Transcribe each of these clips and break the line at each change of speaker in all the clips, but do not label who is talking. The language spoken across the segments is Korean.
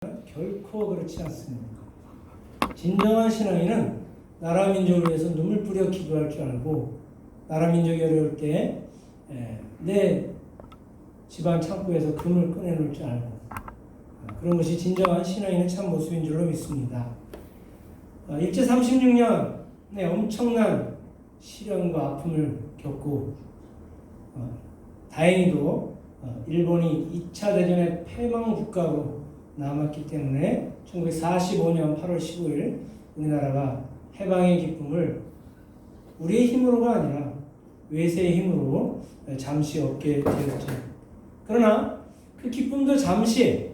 결코 그렇지 않습니다. 진정한 신앙인은 나라 민족을 위해서 눈물 뿌려 기도할 줄 알고, 나라 민족이 어려울 때 내 집안 창고에서 금을 꺼내놓을 줄 알고, 그런 것이 진정한 신앙인의 참 모습인 줄로 믿습니다. 일제 36년 엄청난 시련과 아픔을 겪고, 다행히도 일본이 2차 대전의 패망 국가로 남았기 때문에 1945년 8월 15일 우리나라가 해방의 기쁨을 우리의 힘으로가 아니라 외세의 힘으로 잠시 얻게 되었죠. 그러나 그 기쁨도 잠시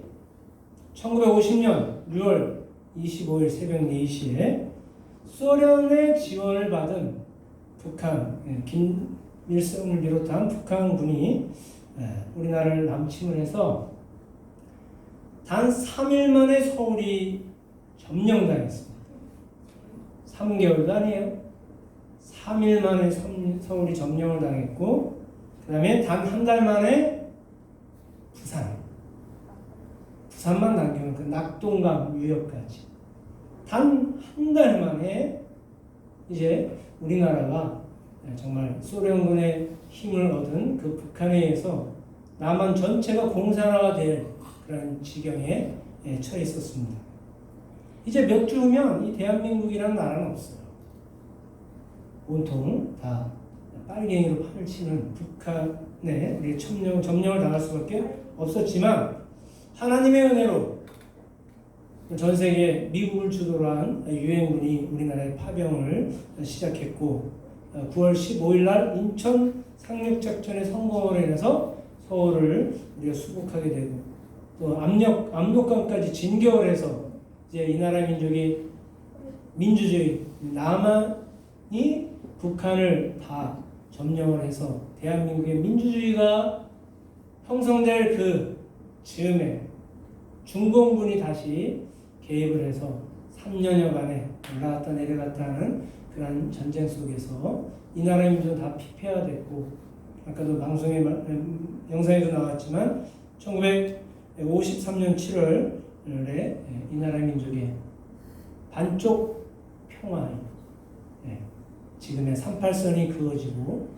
1950년 6월 25일 새벽 4시에 소련의 지원을 받은 북한, 김일성을 비롯한 북한군이 우리나라를 남침을 해서 단 3일 만에 서울이 점령당했습니다. 3개월도 아니에요. 3일 만에 서울이 점령을 당했고, 그 다음에 단 한 달 만에 부산만 남기면 그 낙동강 유역까지 단 한 달 만에 이제 우리나라가 정말 소련군의 힘을 얻은 그 북한에 의해서 남한 전체가 공산화가 될 그런 지경에 처해 있었습니다. 이제 몇 주 후면 이 대한민국이라는 나라는 없어요. 온통 다 빨갱이로 판을 치는 북한에 우리 점령을 당할 수밖에 없었지만, 하나님의 은혜로 전 세계 미국을 주도로 한 유엔군이 우리나라의 파병을 시작했고, 9월 15일 날 인천 상륙작전의 성공으로 인해서 서울을 우리가 수복하게 되고, 또 압록강까지 진격을 해서 이제 이 나라 민족이 민주주의, 남한이 북한을 다 점령을 해서 대한민국의 민주주의가 형성될 그 즈음에 중공군이 다시 개입을 해서 3년여간에 올라갔다 내려갔다 하는 그런 전쟁 속에서 이 나라 민족은 다 피폐화됐고, 아까도 방송에 영상에도 나왔지만 1953년 7월에 이 나라 민족의 반쪽 평화에 지금의 38선이 그어지고,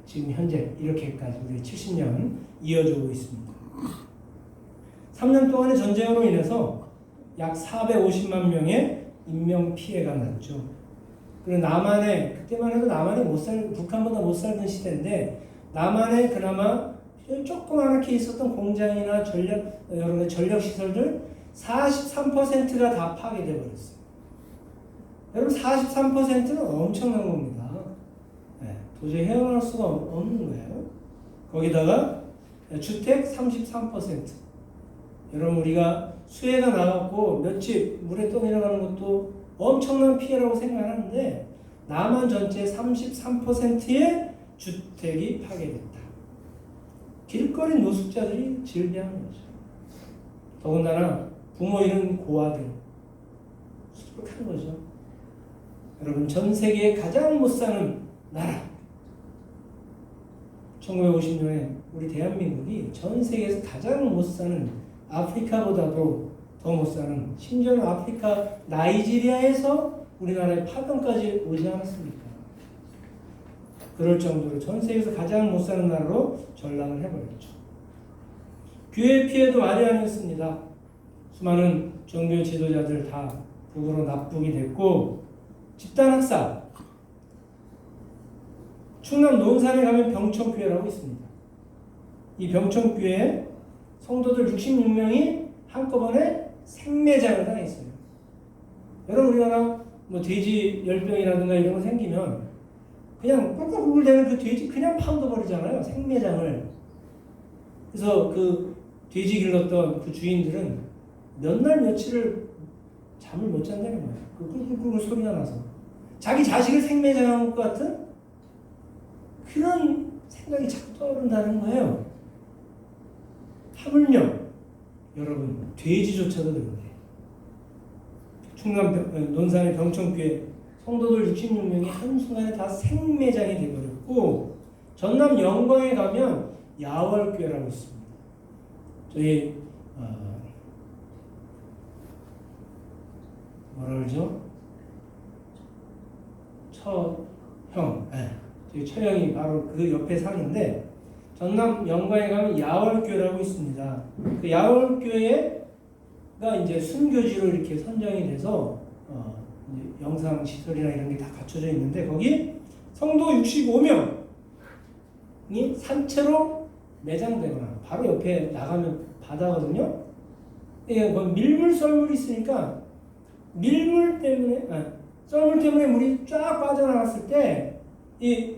지금 현재 이렇게까지 우리 70년 이어지고 있습니다. 3년 동안의 전쟁으로 인해서 약 450만 명의 인명 피해가 났죠. 그리고 남한에, 그때만 해도 남한이 북한보다 못 살던 시대인데, 남한에 그나마 조그맣게 있었던 공장이나 여러 가지 전력 시설들 43%가 다 파괴돼 버렸어요. 여러분, 43%는 엄청난 겁니다. 도저히 헤어날 수가 없는 거예요. 거기다가 주택 33%. 여러분, 우리가 수해가 나갔고 몇 집 물에 떠내려가는 것도 엄청난 피해라고 생각하는데, 남한 전체 33%의 주택이 파괴됐다. 길거리 노숙자들이 질비한 거죠. 더군다나 부모 잃은 고아들, 수북한 거죠. 여러분, 전 세계에 가장 못 사는 나라, 1950년에 우리 대한민국이 전 세계에서 가장 못 사는, 아프리카보다도 더 못 사는, 심지어는 아프리카 나이지리아에서 우리나라에 파병까지 오지 않았습니까? 그럴 정도로 전 세계에서 가장 못 사는 나라로 전락을 해버렸죠. 교회 피해도 말이 아니었습니다. 수많은 종교 지도자들 다 북으로 납북이 됐고, 집단 학살. 충남 논산에 가면 병천교회라고 있습니다. 이 병천교회에 성도들 66명이 한꺼번에 생매장을 당했어요. 여러분, 우리나라 돼지 열병이라든가 이런 거 생기면 그냥 꿀꿀꿀 대는 그 돼지 그냥 파묻어버리잖아요, 생매장을. 그래서 그 돼지 길렀던 그 주인들은 몇 날 며칠을 잠을 못 잔다는 거예요. 그 꿀꿀꿀 소리가 나서. 자기 자식을 생매장한 것 같은 그런 생각이 자꾸 떠오른다는 거예요. 하물며 여러분, 돼지조차도 그런데 충남 논산의 병천교회 성도들 66명이 한순간에 다 생매장이 되어버렸고, 전남 영광에 가면 야월교회라고 있습니다. 저희 뭐라 그러죠? 처형. 네. 처형이 바로 그 옆에 산인데 전남 영광에 가면 야월교라고 있습니다. 그 야월교회가 이제 순교지로 이렇게 선정이 돼서 이제 영상 시설이나 이런 게 다 갖춰져 있는데 거기 성도 65명이 산채로 매장되거나 바로 옆에 나가면 바다거든요. 예, 거기 밀물 썰물이 있으니까 썰물 때문에 물이 쫙 빠져나갔을 때 이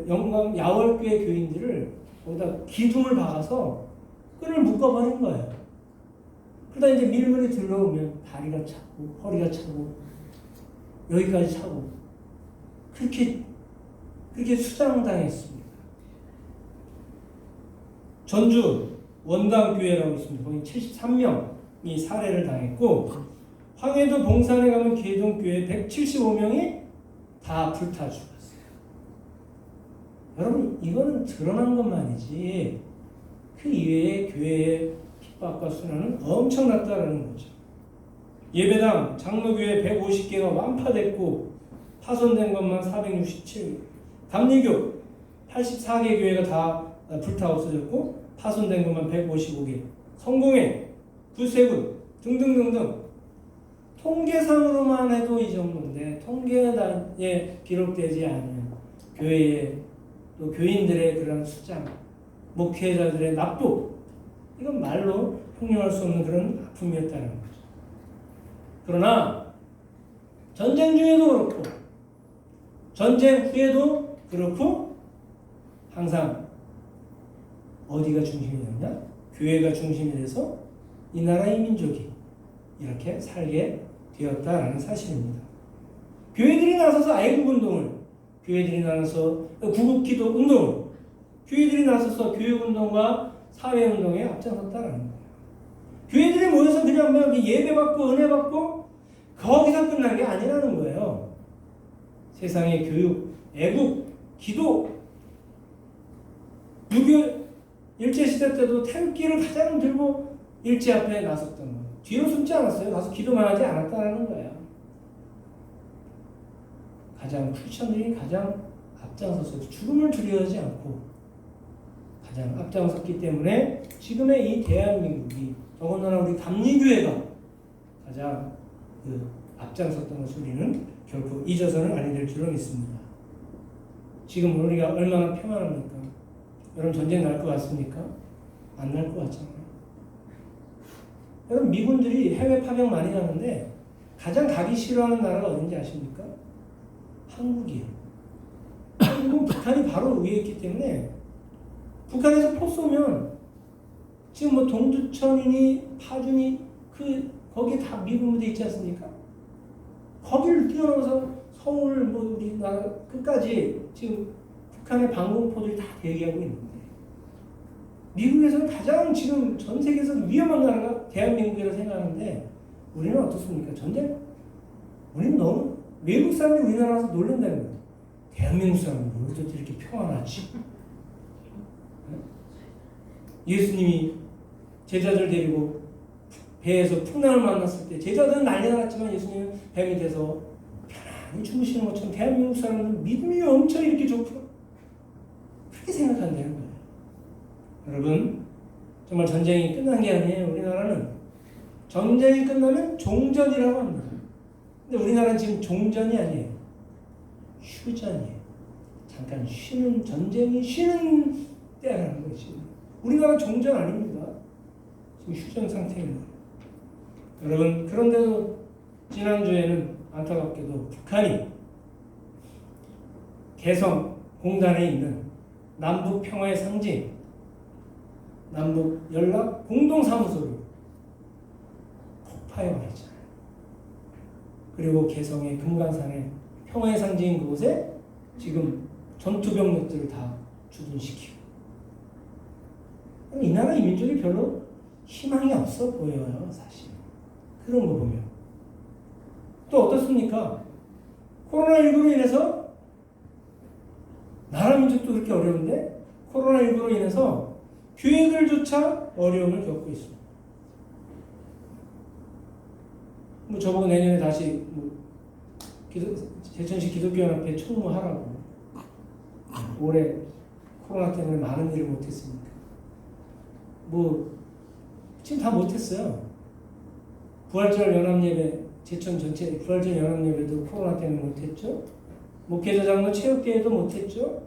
영광 야월교회 교인들을 거기다 기둥을 박아서 끈을 묶어버린 거예요. 그러다 이제 밀물이 들어오면 다리가 차고 허리가 차고 여기까지 차고 그렇게 수장당했습니다. 전주 원당교회라고 있습니다. 거기 73명이 살해를 당했고 황해도 봉산에 가면 계동교회 175명이 다 불타 죽었어요. 여러분 이거는 드러난 것만이지 그 이외에 교회의 핍박과 순환은 엄청났다라는 거죠. 예배당 장로교회 150개가 완파됐고 파손된 것만 467개, 감리교 84개 교회가 다 불타 없어졌고 파손된 것만 155개, 성공회, 구세군 등등등등 통계상으로만 해도 이 정도인데 통계에 기록되지 않은 교회의 또 교인들의 그런 수장, 목회자들의 납북, 이건 말로 형용할 수 없는 그런 아픔이었다는 거죠. 그러나 전쟁 중에도 그렇고 전쟁 후에도 그렇고 항상 어디가 중심이었냐? 교회가 중심이 돼서 이 나라의 민족이 이렇게 살게 되었다라는 사실입니다. 교회들이 나서서 애국운동을, 교회들이 나서서 구국기도 운동을, 교회들이 나서서 교육운동과 사회운동에 앞장섰다는 거예요. 교회들이 모여서 그냥 막 예배받고 은혜받고 거기서 끝난 게 아니라는 거예요. 세상의 교육, 애국, 기도, 유교 일제시대 때도 태극기를 가장 들고 일제 앞에 나섰던 거예요. 뒤로 숨지 않았어요. 가서 기도만 하지 않았다는 거예요. 크리스천들이 가장 앞장서서 죽음을 두려워하지 않고 가장 앞장섰기 때문에 지금의 이 대한민국이 더군다나 우리 감리교회가 가장 앞장섰던 것을 우리는 결코 잊어서는 아니 될 줄로 믿습니다. 지금 우리가 얼마나 평안합니까? 여러분 전쟁 날 것 같습니까? 안 날 것 같잖아요. 여러분 미군들이 해외 파병 많이 가는데 가장 가기 싫어하는 나라가 어딘지 아십니까? 한국이에요. 한국은 북한이 바로 위에 있기 때문에 북한에서 포 쏘면 지금 뭐 동두천이니 파주니 거기 다 미군 부대 있지 않습니까? 거기를 뛰어넘어서 서울 뭐 우리나라 끝까지 지금 북한의 방공포들이 다 대기하고 있는데 미국에서는 가장 지금 전 세계에서 위험한 나라가 대한민국이라고 생각하는데 우리는 어떻습니까? 전쟁? 우리는 너무 외국 사람들이 우리나라 와서 놀란다는 거예요. 대한민국 사람은 왜 어떻게 이렇게 평안하지? 예수님이 제자들 데리고 배에서 풍랑을 만났을 때 제자들은 난리가 났지만 예수님은 배 밑에서 편안히 주무시는 것처럼 대한민국 사람은 믿음이 엄청 이렇게 좋구나. 그렇게 생각한다는 거예요. 여러분 정말 전쟁이 끝난 게 아니에요. 우리나라는 전쟁이 끝나면 종전이라고 합니다. 근데 우리나라는 지금 종전이 아니에요. 휴전이에요. 잠깐 쉬는, 전쟁이 쉬는 때라는 거지. 우리나라 종전 아닙니다. 지금 휴전 상태입니다. 여러분 그런데도 지난주에는 안타깝게도 북한이 개성 공단에 있는 남북 평화의 상징 남북 연락 공동사무소를 폭파해버렸잖아요. 그리고 개성의 금강산의 평화의 상징인 그곳에 지금 전투병력들을 다 주둔시키고 이 나라 이 민족이 별로 희망이 없어 보여요. 사실 그런 거 보면 또 어떻습니까? 코로나19로 인해서 나라 민족도 그렇게 어려운데 코로나19로 인해서 교회들조차 어려움을 겪고 있습니다. 뭐 저보고 내년에 다시 뭐 제천시 기독교연합회 총무하라고. 올해 코로나 때문에 많은 일을 못했으니까. 뭐 지금 다 못했어요. 부활절 연합예배, 제천 전체 부활절 연합예배도 코로나 때문에 못했죠. 목회자장로 체육대회도 못했죠.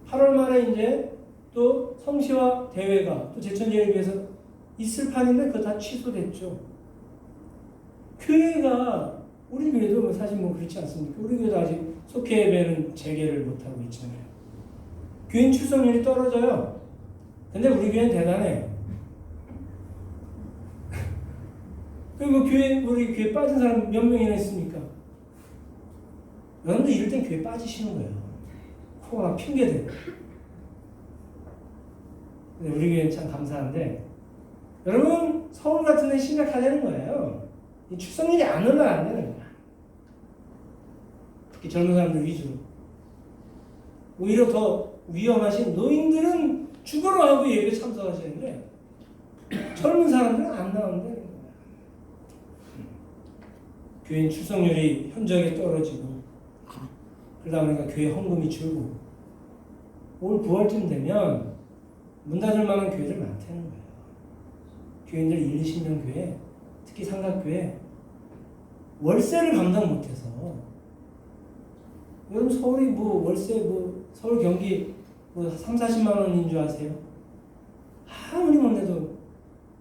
8월 말에 이제 또 성시와 대회가 또 제천제일교회에서 있을 판인데 그거 다 취소됐죠. 교회가 우리 교회도 사실 뭐 그렇지 않습니까? 우리 교회도 아직 속회 예배는 재개를 못하고 있잖아요. 교인 출석률이 떨어져요. 근데 우리 교회는 대단해요. 그리고 우리 교회 빠진 사람 몇 명이나 있습니까? 여러분들 이럴 땐 교회 빠지시는 거예요. 코로나 핑계대고. 근데 우리 교회는 참 감사한데, 여러분, 서울 같은 데 심각하다는 거예요. 이 출석률이 안 올라가는 거야. 특히 젊은 사람들 위주로. 오히려 더 위험하신 노인들은 죽으러 하고 예배 참석하시는데, 젊은 사람들은 안 나오는데, 교인 출석률이 현저하게 떨어지고, 그러다 보니까 교회 헌금이 줄고, 올 9월쯤 되면 문 닫을 만한 교회들 많다는 거예요. 교인들 1, 20명 교회, 특히 삼각교회, 월세를 감당 못해서, 여러분 서울이 뭐 월세 서울 경기 3, 40만 원인 줄 아세요? 아무리 못해도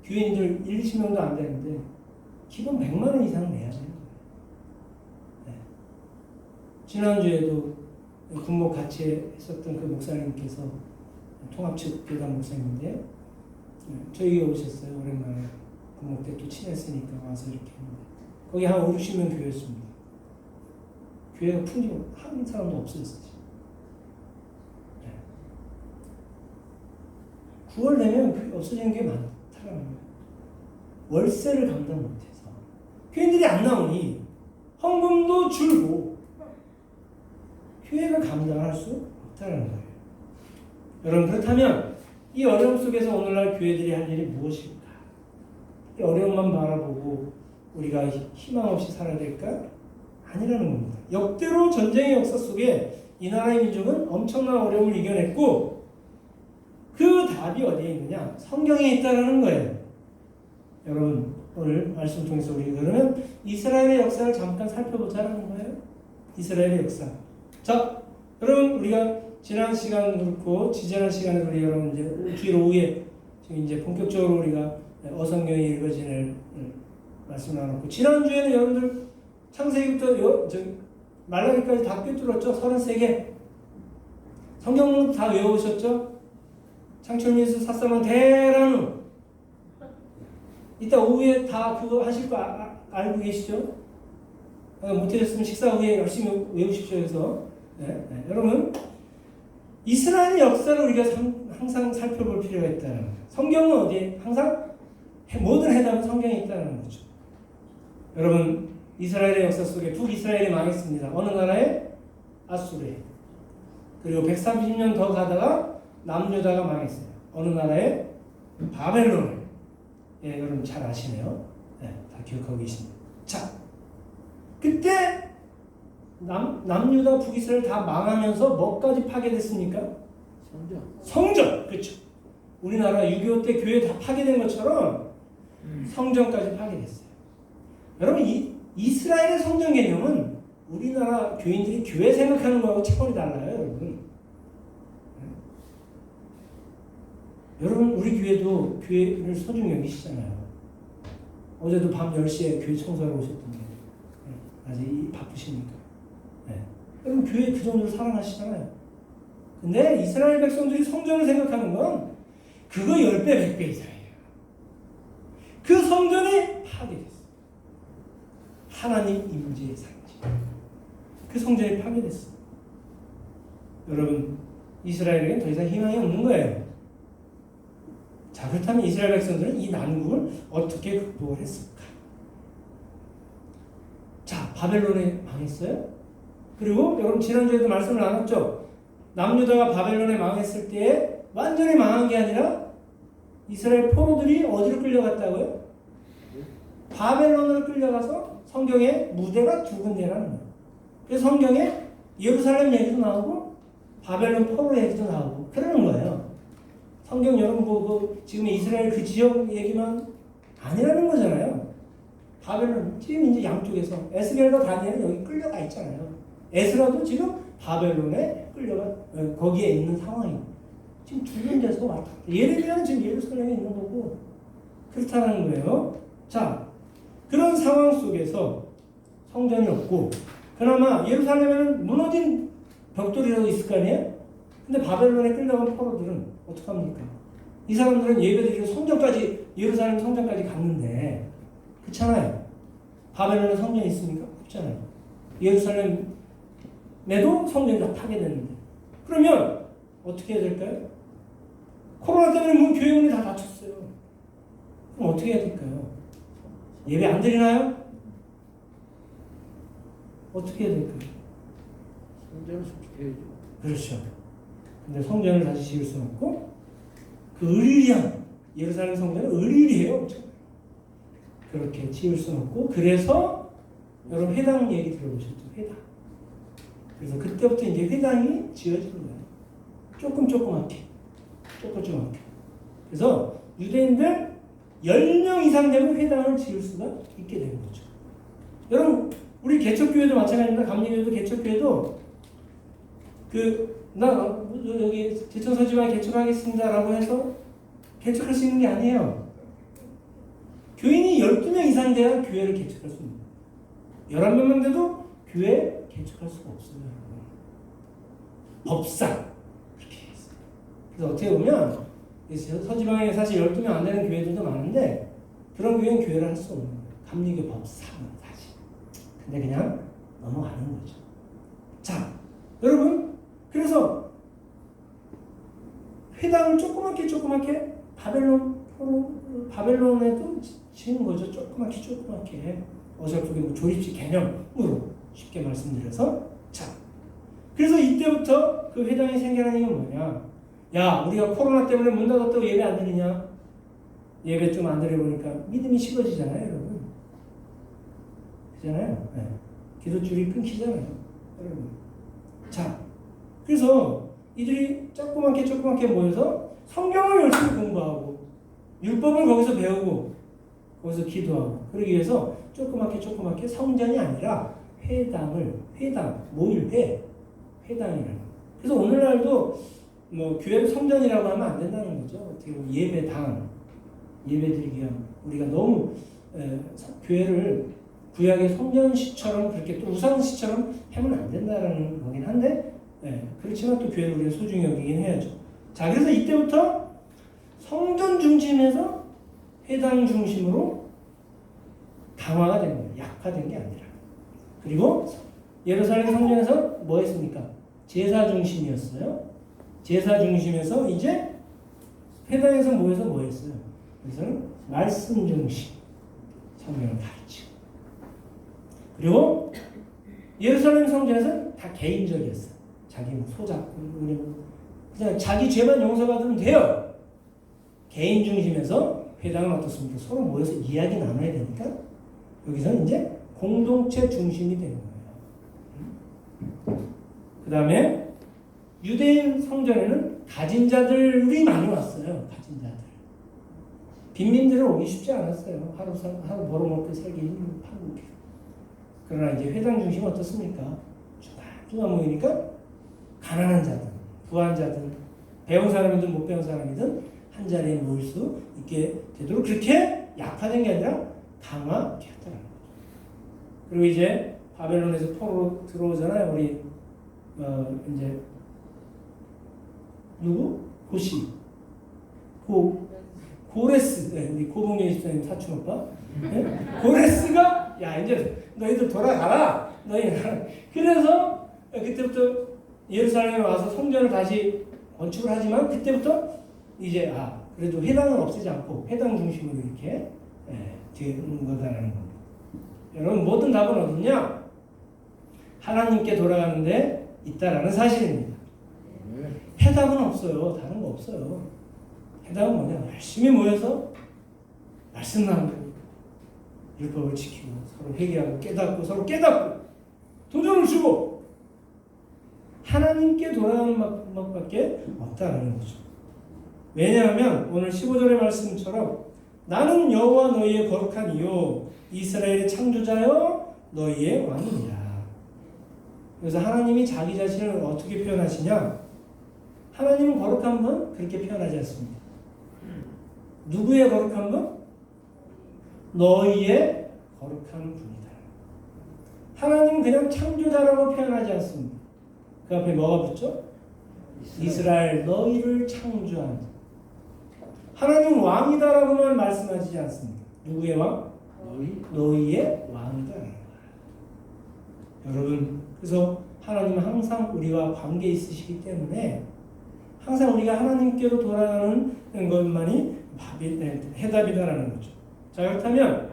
교인들 1, 20명도 안 되는데 기본 100만 원 이상 내야 돼요. 네. 지난주에도 군목 같이 했었던 그 목사님께서 통합측 교단 목사님인데요. 네. 저희가 오셨어요. 오랜만에 군목 때 또 친했으니까 와서 이렇게 했는데 거기 한 5, 60명 교회였습니다. 교회가 풍기고 한 사람도 없어졌어요. 네. 9월 되면 없어지는 게 많다라는 거예요. 월세를 감당 못해서 교인들이 안 나오니 헌금도 줄고 교회가 감당할 수 없다는 거예요. 여러분 그렇다면 이 어려움 속에서 오늘날 교회들이 할 일이 무엇일까? 이 어려움만 바라보고 우리가 희망 없이 살아야 될까? 아니라는 겁니다. 역대로 전쟁의 역사 속에 이 나라의 민족은 엄청난 어려움을 이겨냈고 그 답이 어디에 있느냐? 성경에 있다는 거예요. 여러분 오늘 말씀 통해서 우리 그러면 이스라엘의 역사를 잠깐 살펴보자는 거예요. 이스라엘의 역사. 자, 여러분 우리가 지난 시간도 그렇고 지지난 시간에 우리 여러분 이제 주일 오후에 지금 이제 본격적으로 우리가 어성경이 읽어지는 말씀 나눴고 지난주에는 여러분들 창세기부터 말라기까지 다 꿰뚫었죠. 33개. 성경 다 외워오셨죠? 창출민수 사사만 대라누. 이따 오후에 다 그거 하실 거 알고 계시죠? 못하셨으면 식사 후에 열심히 외우십시오 해서. 네. 여러분 이스라엘의 역사를 우리가 항상 살펴볼 필요가 있다는 거예요. 성경은 어디에? 항상 모든 해답은 성경에 있다는 거죠. 여러분 이스라엘의 역사 속에 북이스라엘이 망했습니다. 어느 나라에? 아수르에. 그리고 130년 더 가다가 남유다가 망했어요. 어느 나라에? 바벨론에. 예, 여러분 잘 아시네요. 네, 다 기억하고 계십니다. 자, 그때 남유다 북이스라엘 다 망하면서 뭐까지 파괴됐습니까? 성전. 그렇죠. 우리나라 6.25 때 교회 다 파괴된 것처럼 성전까지 파괴됐어요. 여러분 이스라엘의 성전 개념은 우리나라 교인들이 교회 생각하는 거하고 차원이 달라요, 여러분. 여러분 우리 교회도 교회를 소중히 여기시잖아요. 어제도 밤 10시에 교회 청소하러 오셨던데 아직 바쁘시니까. 네. 여러분 교회 그 정도로 사랑하시잖아요. 근데 이스라엘 백성들이 성전을 생각하는 건 그거 10배, 100배 이상이에요. 그 성전이 파괴됐어요. 하나님 임재의 상징. 그 성전이 파괴됐어요. 여러분 이스라엘에겐 더 이상 희망이 없는 거예요. 자, 그렇다면 이스라엘 백성들은 이 난국을 어떻게 극복을 했을까? 자, 바벨론에 망했어요. 그리고 여러분 지난주에도 말씀을 나눴죠. 남유다가 바벨론에 망했을 때 완전히 망한 게 아니라 이스라엘 포로들이 어디로 끌려갔다고요? 바벨론으로 끌려가서 성경에 무대가 두 군데라는 거예요. 그래서 성경에 예루살렘 얘기도 나오고 바벨론 포로 얘기도 나오고 그러는 거예요. 성경 여러분 지금 이스라엘 그 지역 얘기만 아니라는 거잖아요. 바벨론 지금 이제 양쪽에서 에스겔과 다니엘은 여기 끌려가 있잖아요. 에스라도 지금 바벨론에 끌려가 거기에 있는 상황이고 지금 두 군데서 왔다. 예레미야는 지금 예루살렘에 있는 거고 그렇다는 거예요. 자, 그런 상황 속에서 성전이 없고 그나마 예루살렘에는 무너진 벽돌이라도 있을 거 아니에요? 근데 바벨론에 끌려간 포로들은 어떡합니까? 이 사람들은 예배드리러 성전까지 예루살렘 성전까지 갔는데 그렇잖아요. 바벨론에 성전이 있습니까? 없잖아요. 예루살렘에도 성전이 다 파괴됐는데 그러면 어떻게 해야 될까요? 코로나 때문에 교회 문이 다 닫혔어요. 그럼 어떻게 해야 될까요? 예배 안 드리나요? 어떻게 해야 될까요?
성전을 수축해야죠.
그렇죠. 근데 성전을 다시 지을 수는 없고 그 의리한 예루살렘 성전은 의리해요. 그렇게 지을 수는 없고 그래서 여러분 회당 얘기 들어보셨죠? 회당. 그래서 그때부터 이제 회당이 지어지는 거예요. 조그맣게. 그래서 유대인들 10명 이상 되면 회당을 지을 수가 있게 되는 거죠. 여러분 우리 개척교회도 마찬가지입니다. 감리교회도 개척교회도 나 여기 제천서지방에 개척하겠습니다라고 해서 개척할 수 있는 게 아니에요. 교인이 12명 이상 돼야 교회를 개척할 수 있는 거예요. 11명만 돼도 교회 개척할 수가 없어요. 법상 그렇게 했어요. 그래서 어떻게 보면 서지방에 사실 12명 안 되는 교회들도 많은데 그런 교회는 교회를 할 수 없는 거예요. 감리교 법상은 사실. 근데 그냥 넘어가는 거죠. 자, 여러분 그래서 회당을 조그맣게 바벨론에도 지은 거죠. 조그맣게 어설프게 뭐 조립식 개념으로 쉽게 말씀드려서 자 그래서 이때부터 그 회당이 생겨난 이유는 뭐냐? 야 우리가 코로나 때문에 문 닫았다고 예배 안 드리냐? 예배 좀 안 드려보니까 믿음이 식어지잖아요, 여러분. 그잖아요. 네. 기도줄이 끊기잖아요, 여러분. 자 그래서 이들이 조그맣게 모여서 성경을 열심히 공부하고 율법을 거기서 배우고 거기서 기도하고 그러기 위해서 조그맣게 성전이 아니라 회당이라는. 그래서 오늘날도 뭐 교회를 성전이라고 하면 안 된다는 거죠. 어떻게 보면 예배드리기 위한 우리가 너무 교회를 구약의 성전시처럼 그렇게 또 우상시처럼 하면 안 된다는 거긴 한데 그렇지만 또 교회를 우리가 소중히 여기긴 해야죠. 자 그래서 이때부터 성전 중심에서 회당 중심으로 강화가 된 거예요. 약화된 게 아니라. 그리고 예루살렘 성전에서 뭐 했습니까? 제사 중심이었어요. 제사 중심에서 이제 회당에서 모여서 뭐 했어요? 그래서는 말씀 중심 성경을 가르치고 그리고 예루살렘 성전에서는 다 개인적이었어요. 자기 소작 그냥 자기 죄만 용서받으면 돼요. 개인 중심에서 회당은 어떻습니까? 서로 모여서 이야기 나눠야 되니까 여기서는 이제 공동체 중심이 되는 거예요. 그 다음에 유대인 성전에는 가진 자들이 많이 왔어요. 가진 자들. 빈민들은 오기 쉽지 않았어요. 하루 벌어먹고 살기 힘들고. 그러나 이제 회당 중심은 어떻습니까? 중간 모이니까 가난한 자들, 부한 자들, 배운 사람이든 못 배운 사람이든 한 자리에 모일 수 있게 되도록 그렇게 약화된 게 아니라 강화되었다는 거죠. 그리고 이제 바벨론에서 포로로 들어오잖아요. 우리 이제 누구? 고시 고레스 우리 고봉현 집사님 사촌 오빠 고레스가 야 이제 너희들 돌아가라 그래서 그때부터 예루살렘에 와서 성전을 다시 건축을 하지만 그때부터 이제 그래도 회당은 없애지 않고 회당 중심으로 이렇게 되는 거다라는 겁니다. 여러분 모든 답은 어디냐? 하나님께 돌아가는데 있다라는 사실입니다. 해답은 없어요. 다른 거 없어요. 해답은 뭐냐? 열심히 모여서 말씀 나누고 율법을 지키고 서로 회개하고 깨닫고 서로 깨닫고 도전을 주고 하나님께 돌아가는 방법밖에 없다는 거죠. 왜냐하면 오늘 15절의 말씀처럼 나는 여호와 너희의 거룩한 이요 이스라엘의 창조자여 너희의 왕이니라. 그래서 하나님이 자기 자신을 어떻게 표현하시냐? 하나님은 거룩한 분 그렇게 표현하지 않습니다. 누구의 거룩한 분? 너희의 거룩한 분이다. 하나님은 그냥 창조자라고 표현하지 않습니다. 그 앞에 뭐가 붙죠? 이스라엘 너희를 창조한 하나님 왕이다라고만 말씀하시지 않습니다. 누구의 왕? 너희의 왕이다. 여러분, 그래서 하나님은 항상 우리와 관계 있으시기 때문에 항상 우리가 하나님께로 돌아가는 것만이 해답이다라는 거죠. 자, 그렇다면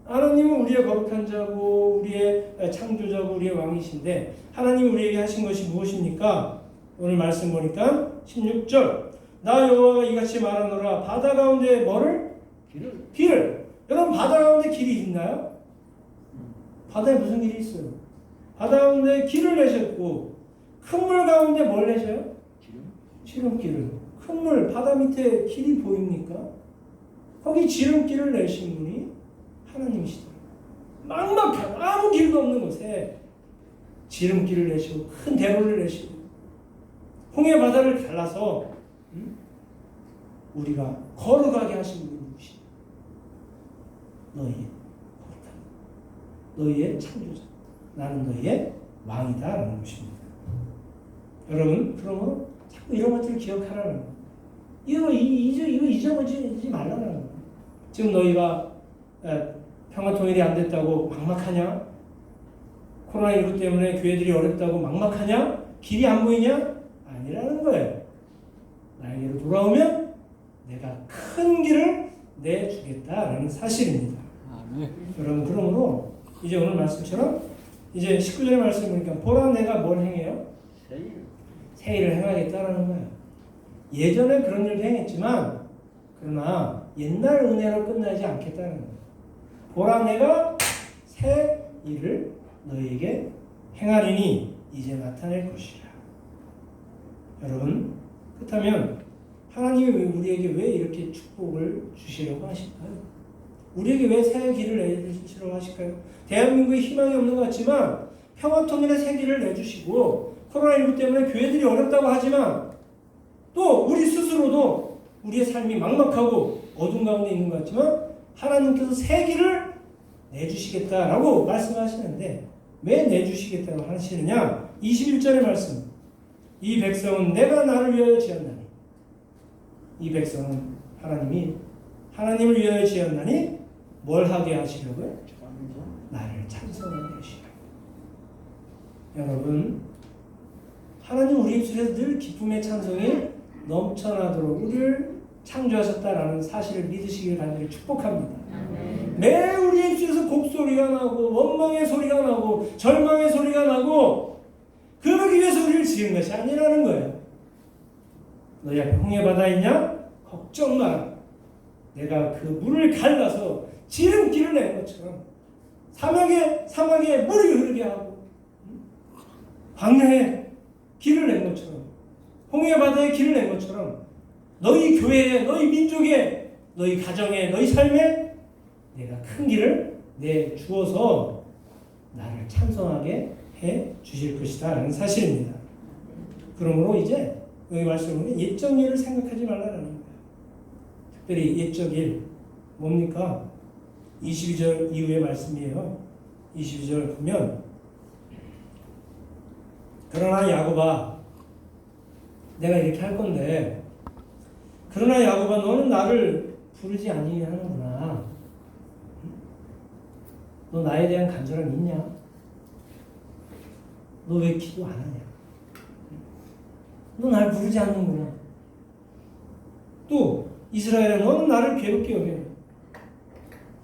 하나님은 우리의 거룩한 자고 우리의 창조자고 우리의 왕이신데 하나님이 우리에게 하신 것이 무엇입니까? 오늘 말씀 보니까 16절 나 여호와가 이같이 말하노라 바다 가운데 뭐를? 길을. 여러분 바다 가운데 길이 있나요? 바다에 무슨 길이 있어요? 바다 가운데 길을 내셨고 큰 물 가운데 뭘 내셔요? 지름길을. 큰 물 바다 밑에 길이 보입니까? 거기 지름길을 내신 분이 하나님이시다. 막막한 아무 길도 없는 곳에 지름길을 내시고 큰 대로를 내시고 홍해 바다를 갈라서 우리가 걸어가게 하신 분이 누구시냐? 너희의 거룩한 너희의 창조자 나는 너희의 왕이다라는 것입니다. 여러분 그러므로 자꾸 이런 것들을 기억하라는 거예요. 이거 잊어버리지 말라는 거예요. 지금 너희가 평화통일이 안 됐다고 막막하냐? 코로나19 때문에 교회들이 어렵다고 막막하냐? 길이 안 보이냐? 아니라는 거예요. 나에게로 돌아오면 내가 큰 길을 내주겠다라는 사실입니다. 여러분 그러므로 이제 오늘 말씀처럼 이제 19절의 말씀 보니까 보라 내가 뭘 행해요? 새 일을 행하겠다라는 거예요. 예전에 그런 일도 행했지만 그러나 옛날 은혜로 끝나지 않겠다는 거예요. 보라 내가 새 일을 너희에게 행하리니 이제 나타낼 것이라. 여러분 그렇다면 하나님이 우리에게 왜 이렇게 축복을 주시려고 하실까요? 우리에게 왜 새 길을 내주시려고 하실까요? 대한민국에 희망이 없는 것 같지만 평화통일의 새 길을 내주시고 코로나19 때문에 교회들이 어렵다고 하지만 또 우리 스스로도 우리의 삶이 막막하고 어둠 가운데 있는 것 같지만 하나님께서 새 길을 내주시겠다라고 말씀하시는데 왜 내주시겠다고 하시느냐? 21절의 말씀 이 백성은 내가 나를 위하여 지었나니 이 백성은 하나님을 위하여 지었나니 뭘 하게 하시려고요? 나를 찬송하게 하시려고. 여러분 하나님 우리 입술에서 늘 기쁨의 찬송이 넘쳐나도록 우리를 창조하셨다라는 사실을 믿으시길 간절히 축복합니다. 매 우리 입술에서 곡소리가 나고 원망의 소리가 나고 절망의 소리가 나고 그러기 위해서 우리를 지은 것이 아니라는 거예요. 너희 앞에 홍해바다 있냐? 걱정 마라. 내가 그 물을 갈라서 지름길을 낸 것처럼 사막에 물이 흐르게 하고 광야에 길을 낸 것처럼 홍해바다에 길을 낸 것처럼 너희 교회에 너희 민족에 너희 가정에 너희 삶에 내가 큰 길을 내주어서 나를 찬송하게 해 주실 것이다 라는 사실입니다. 그러므로 이제 여기 말씀은 옛적 일을 생각하지 말라는 거예요. 특별히 옛적 일 뭡니까? 22절 이후의 말씀이에요. 22절 보면 그러나 야곱아 내가 이렇게 할 건데 그러나 야곱아 너는 나를 부르지 아니하는구나. 너 나에 대한 간절함이 있냐? 너 왜 기도 안 하냐? 너 날 부르지 않는구나. 또 이스라엘아 너는 나를 괴롭게 여겨.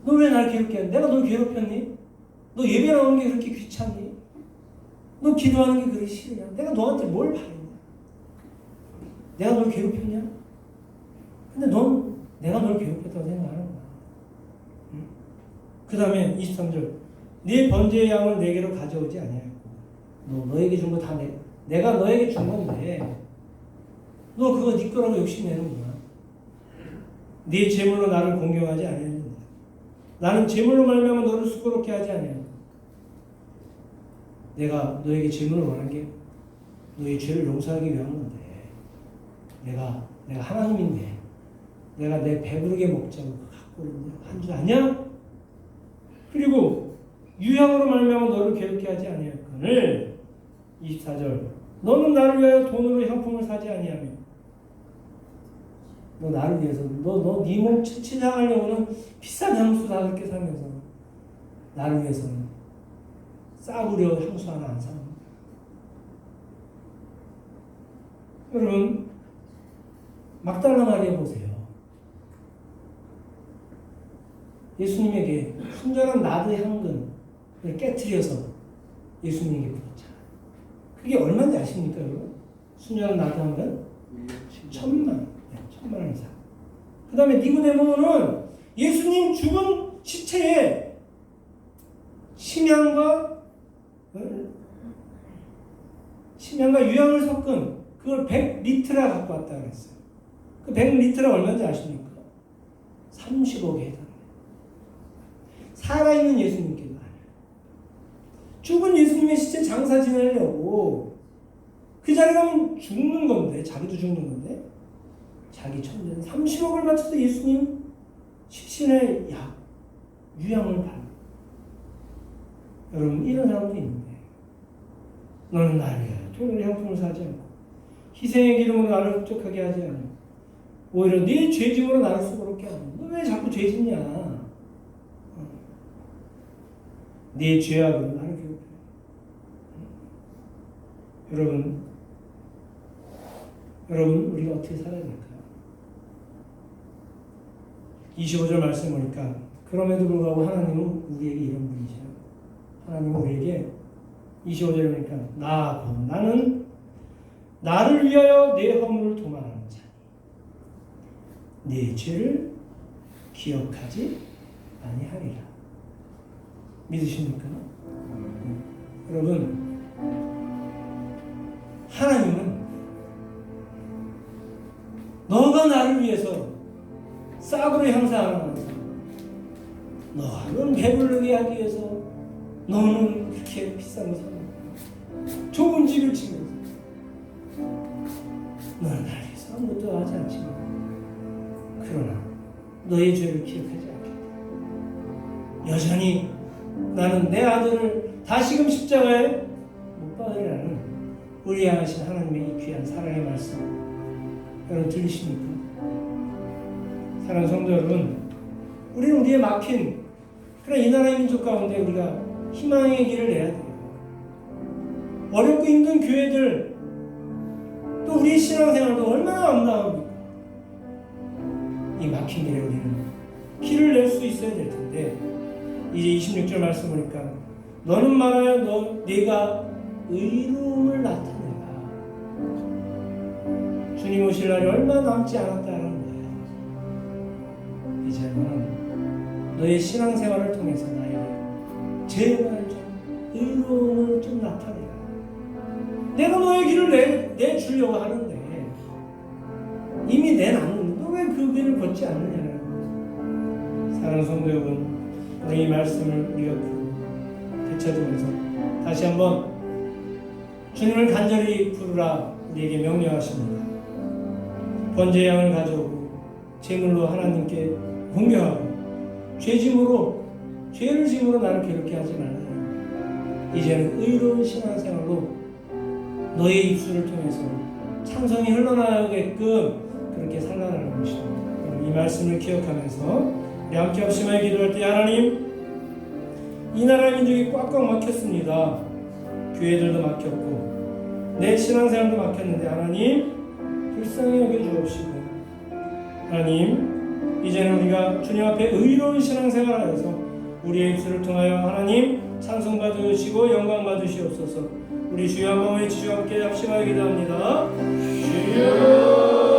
너 왜 날 괴롭게 해? 내가 널 괴롭혔니? 너 예배 나오는 게 그렇게 귀찮니? 너 기도하는 게 그렇게 싫냐? 내가 너한테 뭘 바랬냐? 내가 널 괴롭혔냐? 근데 넌 내가 널 괴롭혔다고 생각하는 거야. 그 다음에 23절 네 번제의 양을 내게로 가져오지 아니하였고 너에게 준 거 다 내가 너에게 준 건데 너 그거 네 거라고 욕심내는구나. 네 제물로 나를 공경하지 아니하는다. 나는 제물로 말미암아 너를 수고롭게 하지 아니하노라. 내가 너에게 제물을 원한 게 너의 죄를 용서하기 위한 건데 내가 하나님인데 내가 내 배부르게 먹자고 갖고 한 줄 아냐? 그리고 유향으로 말미암아 너를 괴롭게 하지 아니하였거늘 24절 너는 나를 위하여 돈으로 향품을 사지 아니하며 너 나를 위해서 네 몸 치장하려고는 비싼 향수 5개 사면서 나를 위해서는 싸구려 향수 하나 안 사는 거야. 여러분 막달라 마리아 보세요. 예수님에게 순전한 나드 향근을 깨트려서 예수님에게 부었잖아요. 그게 얼마인지 아십니까, 여러분? 순전한 나드 향근? 1,000만 원 이상. 그 다음에 니고데모는 예수님 죽은 시체에 심양과 유향을 섞은 그걸 100리트라 갖고 왔다 그랬어요. 그 100리트라 얼마인지 아십니까? 30억에 해당해요. 살아있는 예수님께도 아니에요. 죽은 예수님의 시체 장사 지내려고 그 자리 가면 죽는 건데, 자기도 죽는 건데, 자기 천재는 30억을 바쳐서 예수님 시신의 유향을 바르고. 여러분, 이런 사람들이 있는데, 너는 나를 위하여 돈으로 향품을 사지 않고, 희생의 기름으로 나를 흡족하게 하지 않고, 오히려 네 죄짐으로 나를 수고롭게 하고, 너 왜 자꾸 죄 짓냐? 네 죄악으로 나를 괴롭혀. 여러분 우리가 어떻게 살아야 될까요? 25절 말씀 보니까 그럼에도 불구하고 하나님은 우리에게 이런 분이시죠. 하나님은 우리에게 25절에 보니까 나는 나를 위하여 내 허물을 도말하는 자니 내 죄를 기억하지 아니하리라. 믿으십니까? 여러분, 하나님은 너가 나를 위해서 싸구려 향수 하나 너는 배부르게 하기 위해서 너는 그렇게 비싼 거 사는 거야. 좋은 집을 치면서 너는 나를 위해서 아무것도 하지 않지만 그러나 너의 죄를 기억하지 않겠다. 여전히 나는 내 아들을 다시금 십자가에 못 박으리라는 우리 향하신 하나님의 이 귀한 사랑의 말씀 여러분 들리십니까? 사랑하는 성도 여러분, 우리는 우리의 막힌 그런 이 나라의 민족 가운데 우리가 희망의 길을 내야 돼요. 어렵고 힘든 교회들 또 우리의 신앙생활도 얼마나 아름다웁니까? 이 막힌 길에 우리는 길을 낼 수 있어야 될 텐데 이제 26절 말씀 보니까 너는 말하여 네가 의로움을 나타내라. 주님 오실 날이 얼마 남지 않았다는 거예요. 이제는 너의 신앙생활을 통해서 나에게 제발 좀 의로움을 좀 나타내라. 내가 너의 길을 내주려고 하는데 이미 내놨는데 너 왜 그 길을 걷지 않느냐는 거예요. 사랑하는 성도 여러분, 오늘 이 말씀을 우리가 되찾으면서 다시 한번 주님을 간절히 부르라 우리에게 명령하십니다. 번제의 양을 가져오고 제물로 하나님께 공경하고 죄를 짐으로 나를 괴롭게 하지 말라. 이제는 의로운 신앙생활로 너의 입술을 통해서 찬송이 흘러나오게끔 그렇게 살아나는 것입니다. 이 말씀을 기억하면서 우리 함께 합심하여 기도할 때 하나님, 이 나라 민족이 꽉꽉 막혔습니다. 교회들도 막혔고 내 신앙생활도 막혔는데 하나님 불쌍히 여겨주옵시고 하나님 이제는 우리가 주님 앞에 의로운 신앙생활하여서 우리의 입술을 통하여 하나님 찬송받으시고 영광받으시옵소서. 우리 주여 한번 외치시고 함께 합심하여 기도합니다. 주여